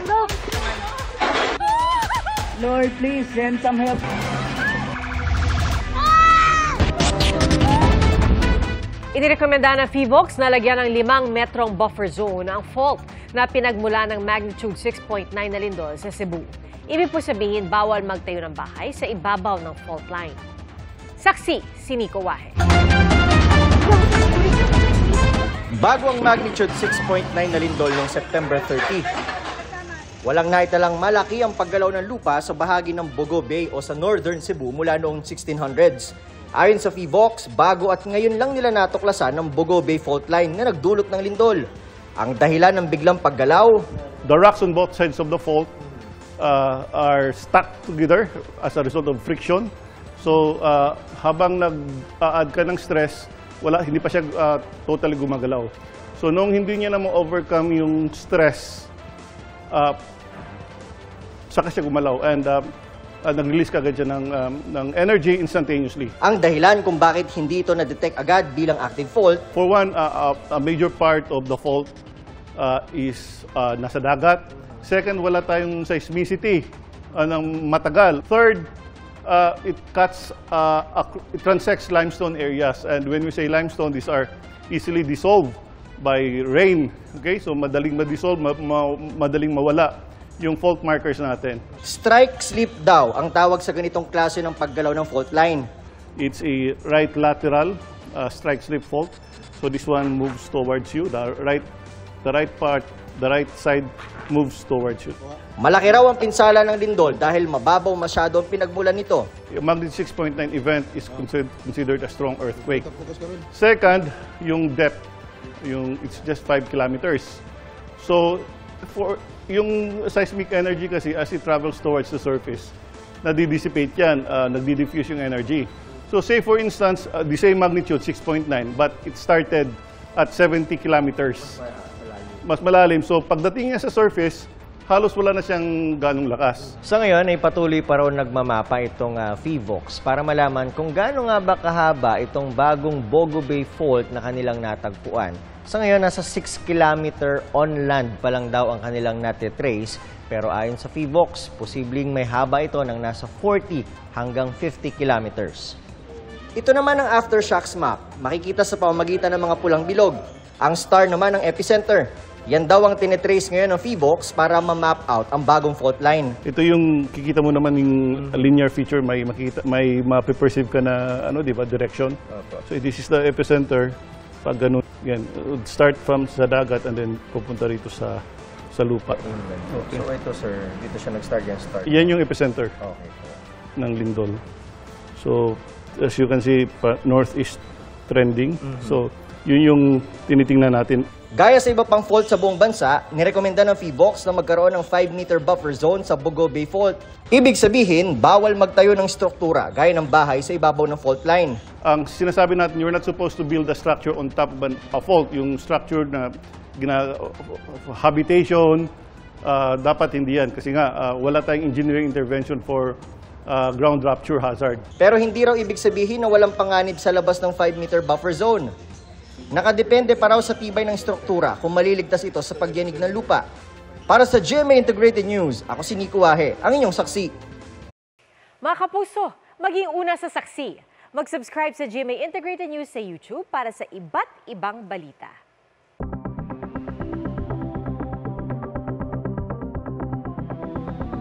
no. Lord, please send some help. Inirekomenda ng PHIVOLCS na lagyan ng 5 metrong buffer zone ang fault na pinagmula ng magnitude 6.9 na lindol sa Cebu. Ibig po sabihin, bawal magtayo ng bahay sa ibabaw ng fault line. Saksi, si Nico Wahe. Bago ang magnitude 6.9 na lindol noong September 30, walang naitalang malaki ang paggalaw ng lupa sa bahagi ng Bogo Bay o sa Northern Cebu mula noong 1600s. Ayon sa PHIVOLCS, bago at ngayon lang nila natuklasan ng Bogo Bay fault line na nagdulot ng lindol. Ang dahilan ng biglang paggalaw, the rocks on both sides of the fault are stuck together as a result of friction. So habang nag-add ka ng stress, hindi pa siya totally gumagalaw. So nung hindi niya na ma-overcome yung stress, saka siya gumalaw and nag-release kagad siya ng energy instantaneously. Ang dahilan kung bakit hindi ito na-detect agad bilang active fault. For one, a major part of the fault is nasa dagat. Second, wala tayong seismicity ng matagal. Third, it transects limestone areas. And when we say limestone, these are easily dissolved by rain. Okay? So madaling ma-dissolve, madaling mawala yung fault markers natin. Strike slip daw ang tawag sa ganitong klase ng paggalaw ng fault line. It's a right lateral strike slip fault. So this one moves towards you. The right side moves towards you. Malaki raw ang pinsala ng lindol dahil mababaw masyado ang pinagmulan nito. Yung magnitude 6.9 event is considered a strong earthquake. Second, yung depth. It's just 5 kilometers. So yung seismic energy kasi as it travels towards the surface, nadi-dissipate yan, nagdi-diffuse yung energy. So say for instance, the same magnitude, 6.9, but it started at 70 kilometers. Mas malalim. So pagdating niya sa surface, halos wala na siyang ganong lakas. Sa ngayon ay patuloy pa raw nagmamapa itong PHIVOLCS para malaman kung gaano nga ba kahaba itong bagong Bogo Bay Fault na kanilang natagpuan. Sa ngayon, nasa 6 kilometer on land pa lang daw ang kanilang natitrace. Pero ayon sa PHIVOLCS, posibleng may haba ito ng nasa 40 hanggang 50 kilometers. Ito naman ang aftershocks map. Makikita sa pamamagitan ng mga pulang bilog. Ang star naman ang epicenter. Yan daw ang tinitrace ngayon ng PHIVOLCS para ma-map out ang bagong fault line. Ito yung kikita mo naman yung linear feature, may mape-perceive ka na di ba, direction. So this is the epicenter. Pag ganun, yan, start from sa dagat and then pupunta rito sa lupa. Okay. So ito sir, dito siya nag-start yan. Yan yung epicenter ng lindol. So as you can see, northeast trending. So yun yung tinitingnan natin. Gaya sa iba pang fault sa buong bansa, nirekomenda ng PHIVOLCS na magkaroon ng 5-meter buffer zone sa Bogo Bay Fault. Ibig sabihin, bawal magtayo ng struktura gaya ng bahay sa ibabaw ng fault line. Ang sinasabi natin, you're not supposed to build a structure on top of a fault. Yung structure na habitation, dapat hindi yan. Kasi nga, wala tayong engineering intervention for ground rupture hazard. Pero hindi raw ibig sabihin na walang panganib sa labas ng 5-meter buffer zone. Nakadepende pa raw sa tibay ng struktura kung maliligtas ito sa pagyanig ng lupa. Para sa GMA Integrated News, ako si Nico Wahe, ang inyong saksi. Mga kapuso, maging una sa saksi. Mag-subscribe sa GMA Integrated News sa YouTube para sa iba't ibang balita.